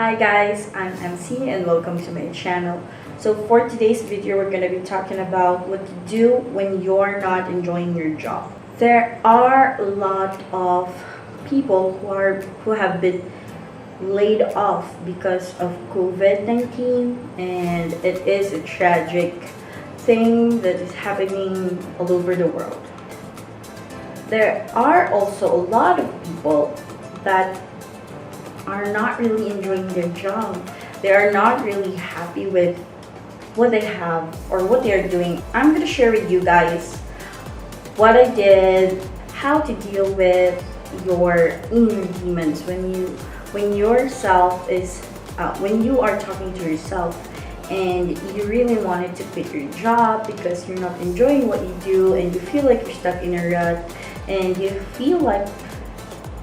Hi guys, I'm MC and welcome to my channel. So for today's video, we're going to be talking about what to do when you're not enjoying your job. There are a lot of people who have been laid off because of COVID-19, and it is a tragic thing that is happening all over the world. There are also a lot of people that are not really enjoying their job. They are not really happy with what they have or what they are doing. I'm going to share with you guys what I did, how to deal with your inner demons when you are talking to yourself and you really wanted to quit your job because you're not enjoying what you do and you feel like you're stuck in a rut and you feel like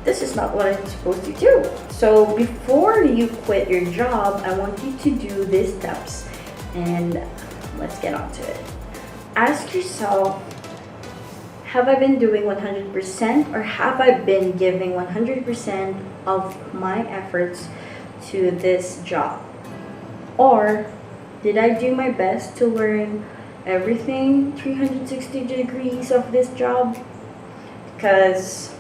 this is not what I'm supposed to do. So before you quit your job, I want you to do these steps, and let's get on to it. Ask yourself, have I been doing 100% or have I been giving 100% of my efforts to this job? Or did I do my best to learn everything 360 degrees of this job? Because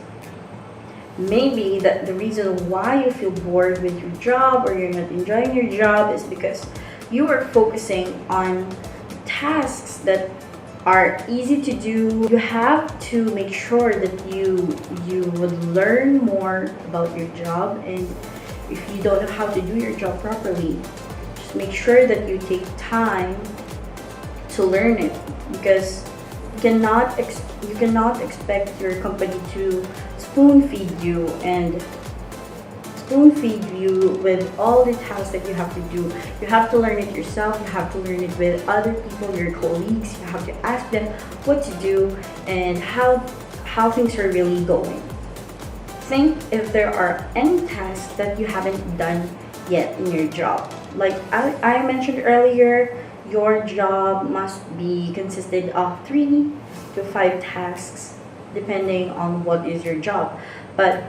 maybe the reason why you feel bored with your job or you're not enjoying your job is because you are focusing on tasks that are easy to do. You have to make sure that you would learn more about your job, and if you don't know how to do your job properly, just make sure that you take time to learn it, because you cannot expect your company to spoon feed you with all the tasks that you have to do. You have to learn it yourself. You have to learn it with other people, your colleagues. You have to ask them what to do and how things are really going. Think if there are any tasks that you haven't done yet in your job. Like I mentioned earlier, your job must be consisted of 3 to 5 tasks depending on what is your job. But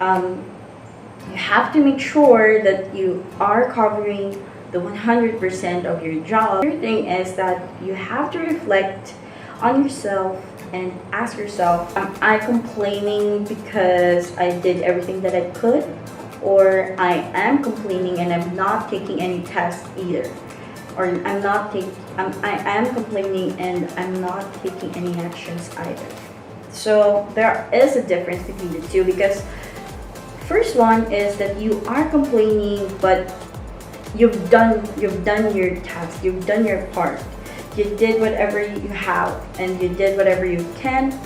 you have to make sure that you are covering the 100% of your job. The other thing is that you have to reflect on yourself and ask yourself, am I complaining because I did everything that I could? Or I am complaining and I'm not taking any tasks either? Or I am complaining and I'm not taking any actions either. So there is a difference between the two, because first one is that you are complaining but you've done your task, you've done your part, you did whatever you have and you did whatever you can,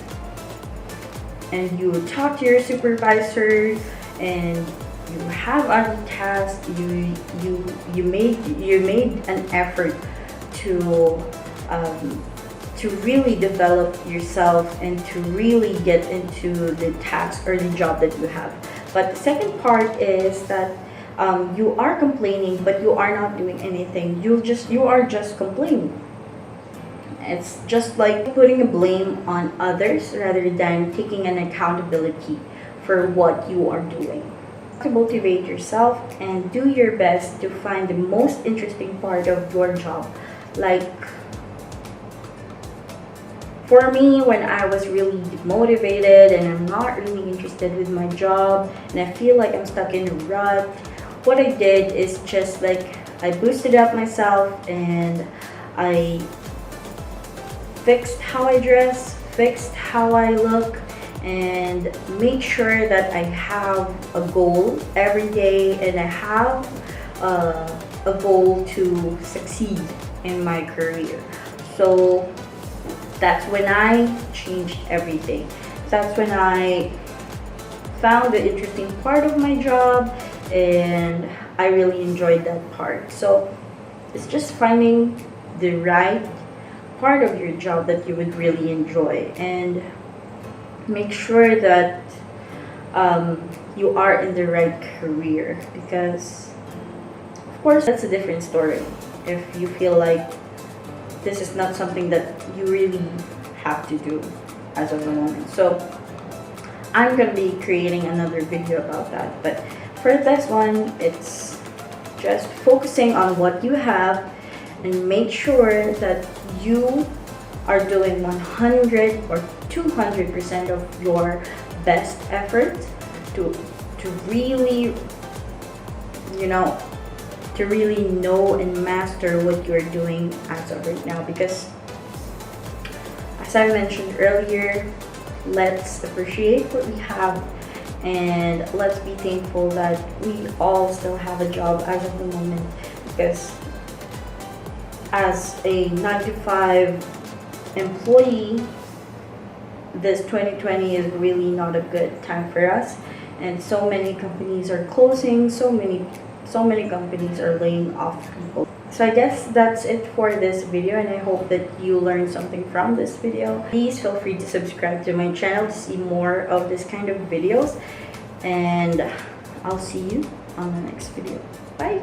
and you talk to your supervisor and you have other tasks. You made an effort to really develop yourself and to really get into the task or the job that you have. But the second part is that you are complaining but you are not doing anything. You are just complaining. It's just like putting a blame on others rather than taking an accountability for what you are doing. To motivate yourself and do your best to find the most interesting part of your job. Like for me, when I was really demotivated and I'm not really interested with my job and I feel like I'm stuck in a rut, what I did is just like I boosted up myself and I fixed how I dress, fixed how I look, and make sure that I have a goal every day and I have a goal to succeed in my career. So that's when I changed everything. That's when I found the interesting part of my job and I really enjoyed that part. So it's just finding the right part of your job that you would really enjoy, and make sure that you are in the right career, because of course that's a different story if you feel like this is not something that you really have to do as of the moment. So I'm gonna be creating another video about that, but for this one, it's just focusing on what you have and make sure that you are doing 100 or 200% of your best effort to really, you know, to really know and master what you're doing as of right now. Because as I mentioned earlier, let's appreciate what we have and let's be thankful that we all still have a job as of the moment. Because as a 9 to 5 employee, this 2020 is really not a good time for us, and so many companies are closing, so many companies are laying off people. So I guess that's it for this video, and I hope that you learned something from this video. Please feel free to subscribe to my channel to see more of this kind of videos, and I'll see you on the next video. Bye!